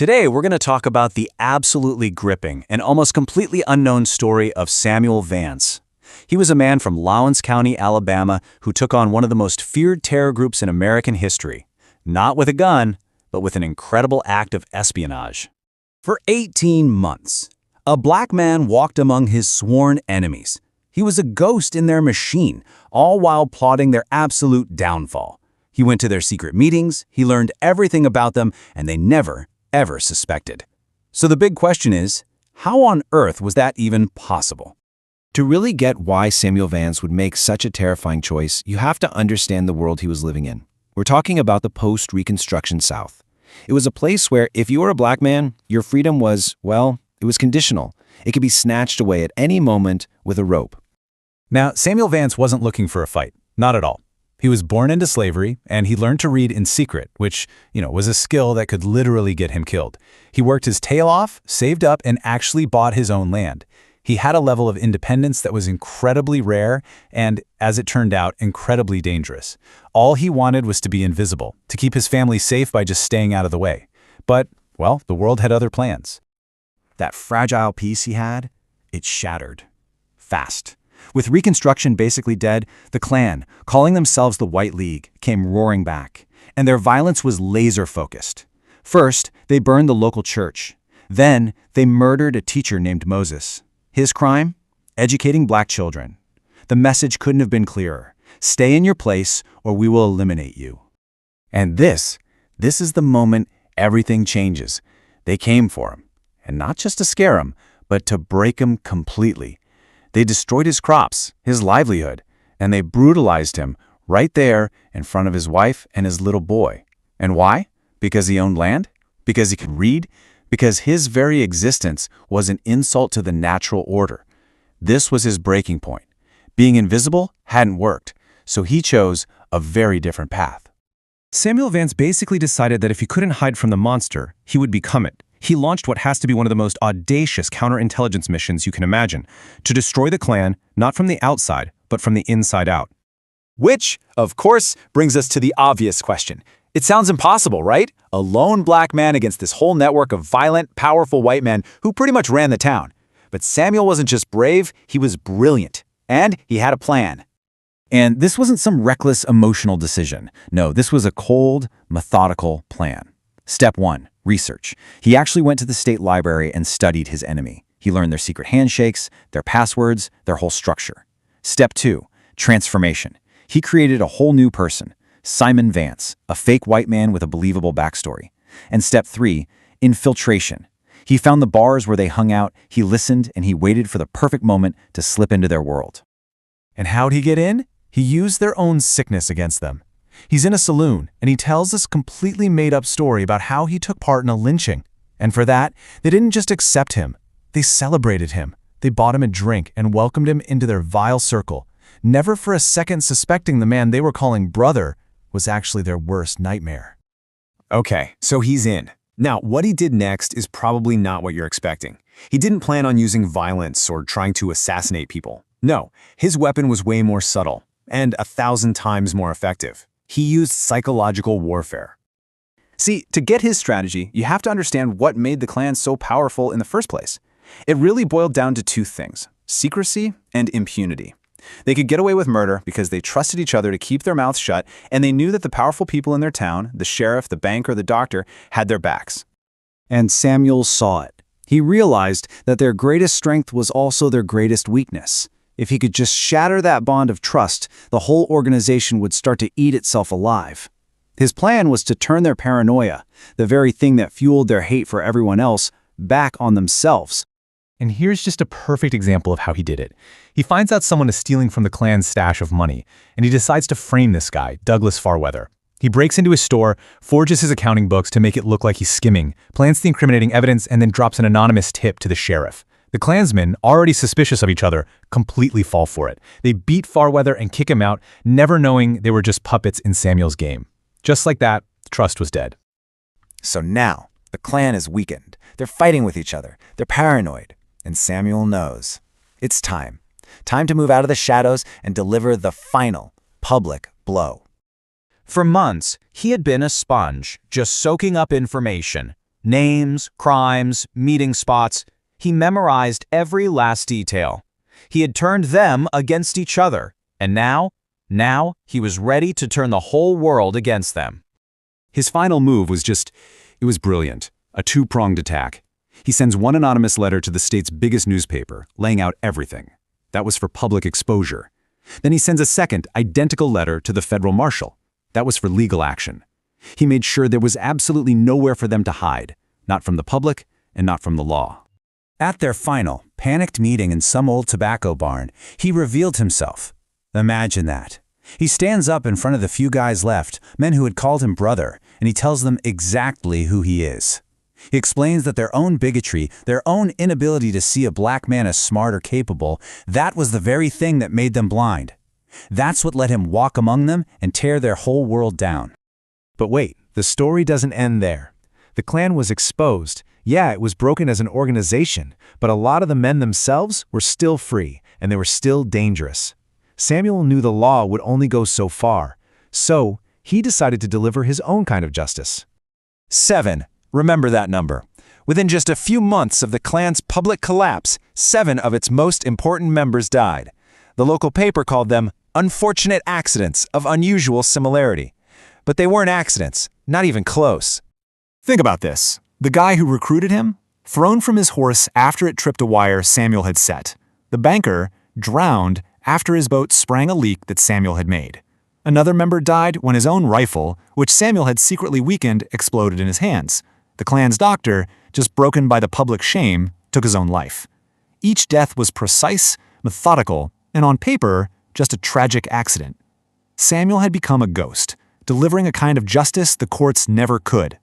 Today, we're going to talk about the absolutely gripping and almost completely unknown story of Samuel Vance. He was a man from Lawrence County, Alabama, who took on one of the most feared terror groups in American history, not with a gun, but with an incredible act of espionage. For 18 months, a black man walked among his sworn enemies. He was a ghost in their machine, all while plotting their absolute downfall. He went to their secret meetings, he learned everything about them, and they never, ever suspected. So the big question is, how on earth was that even possible? To really get why Samuel Vance would make such a terrifying choice, you have to understand the world he was living in. We're talking about the post-Reconstruction South. It was a place where if you were a black man, your freedom was, well, it was conditional. It could be snatched away at any moment with a rope. Now, Samuel Vance wasn't looking for a fight, not at all. He was born into slavery, and he learned to read in secret, which, was a skill that could literally get him killed. He worked his tail off, saved up, and actually bought his own land. He had a level of independence that was incredibly rare and, as it turned out, incredibly dangerous. All he wanted was to be invisible, to keep his family safe by just staying out of the way. But, well, the world had other plans. That fragile peace he had, it shattered. Fast. With Reconstruction basically dead, the Klan, calling themselves the White League, came roaring back, and their violence was laser-focused. First, they burned the local church. Then, they murdered a teacher named Moses. His crime? Educating black children. The message couldn't have been clearer. Stay in your place, or we will eliminate you. And this is the moment everything changes. They came for him, and not just to scare him, but to break him completely. They destroyed his crops, his livelihood, and they brutalized him right there in front of his wife and his little boy. And why? Because he owned land? Because he could read? Because his very existence was an insult to the natural order. This was his breaking point. Being invisible hadn't worked, so he chose a very different path. Samuel Vance basically decided that if he couldn't hide from the monster, he would become it. He launched what has to be one of the most audacious counterintelligence missions you can imagine, to destroy the Klan, not from the outside, but from the inside out. Which, of course, brings us to the obvious question. It sounds impossible, right? A lone black man against this whole network of violent, powerful white men who pretty much ran the town. But Samuel wasn't just brave, he was brilliant. And he had a plan. And this wasn't some reckless, emotional decision. No, this was a cold, methodical plan. Step 1. Research. He actually went to the state library and studied his enemy. He learned their secret handshakes, their passwords, their whole structure. Step 2. Transformation. He created a whole new person, Simon Vance, a fake white man with a believable backstory. And Step 3. Infiltration. He found the bars where they hung out, he listened, and he waited for the perfect moment to slip into their world. And how'd he get in? He used their own sickness against them. He's in a saloon, and he tells this completely made-up story about how he took part in a lynching. And for that, they didn't just accept him. They celebrated him. They bought him a drink and welcomed him into their vile circle, never for a second suspecting the man they were calling brother was actually their worst nightmare. Okay, so he's in. Now, what he did next is probably not what you're expecting. He didn't plan on using violence or trying to assassinate people. No, his weapon was way more subtle and 1,000 times more effective. He used psychological warfare. See, to get his strategy, you have to understand what made the Klan so powerful in the first place. It really boiled down to two things: secrecy and impunity. They could get away with murder because they trusted each other to keep their mouths shut, and they knew that the powerful people in their town, the sheriff, the banker, the doctor, had their backs. And Samuel saw it. He realized that their greatest strength was also their greatest weakness. If he could just shatter that bond of trust, the whole organization would start to eat itself alive. His plan was to turn their paranoia, the very thing that fueled their hate for everyone else, back on themselves. And here's just a perfect example of how he did it. He finds out someone is stealing from the Klan's stash of money, and he decides to frame this guy, Douglas Farweather. He breaks into his store, forges his accounting books to make it look like he's skimming, plants the incriminating evidence, and then drops an anonymous tip to the sheriff. The Klansmen, already suspicious of each other, completely fall for it. They beat Farweather and kick him out, never knowing they were just puppets in Samuel's game. Just like that, trust was dead. So now, the Klan is weakened. They're fighting with each other. They're paranoid. And Samuel knows. It's time. Time to move out of the shadows and deliver the final, public blow. For months, he had been a sponge, just soaking up information. Names, crimes, meeting spots. He memorized every last detail. He had turned them against each other, and now he was ready to turn the whole world against them. His final move was it was brilliant. A two-pronged attack. He sends one anonymous letter to the state's biggest newspaper, laying out everything. That was for public exposure. Then he sends a second, identical letter to the federal marshal. That was for legal action. He made sure there was absolutely nowhere for them to hide, not from the public and not from the law. At their final, panicked meeting in some old tobacco barn, he revealed himself. Imagine that. He stands up in front of the few guys left, men who had called him brother, and he tells them exactly who he is. He explains that their own bigotry, their own inability to see a black man as smart or capable, that was the very thing that made them blind. That's what let him walk among them and tear their whole world down. But wait, the story doesn't end there. The Klan was exposed. Yeah, it was broken as an organization, but a lot of the men themselves were still free, and they were still dangerous. Samuel knew the law would only go so far, so he decided to deliver his own kind of justice. 7. Remember that number. Within just a few months of the Klan's public collapse, 7 of its most important members died. The local paper called them unfortunate accidents of unusual similarity. But they weren't accidents, not even close. Think about this. The guy who recruited him, thrown from his horse after it tripped a wire Samuel had set. The banker, drowned after his boat sprang a leak that Samuel had made. Another member died when his own rifle, which Samuel had secretly weakened, exploded in his hands. The Klan's doctor, just broken by the public shame, took his own life. Each death was precise, methodical, and on paper, just a tragic accident. Samuel had become a ghost, delivering a kind of justice the courts never could.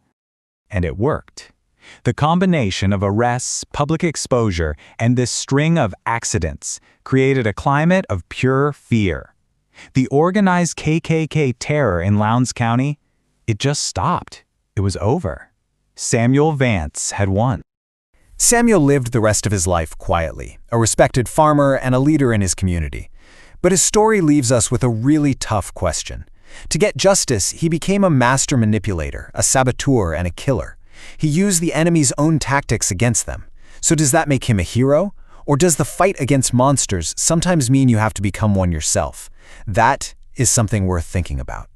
And it worked. The combination of arrests, public exposure, and this string of accidents created a climate of pure fear. The organized KKK terror in Lowndes County, it just stopped. It was over. Samuel Vance had won. Samuel lived the rest of his life quietly, a respected farmer and a leader in his community. But his story leaves us with a really tough question. To get justice, he became a master manipulator, a saboteur, and a killer. He used the enemy's own tactics against them. So does that make him a hero? Or does the fight against monsters sometimes mean you have to become one yourself? That is something worth thinking about.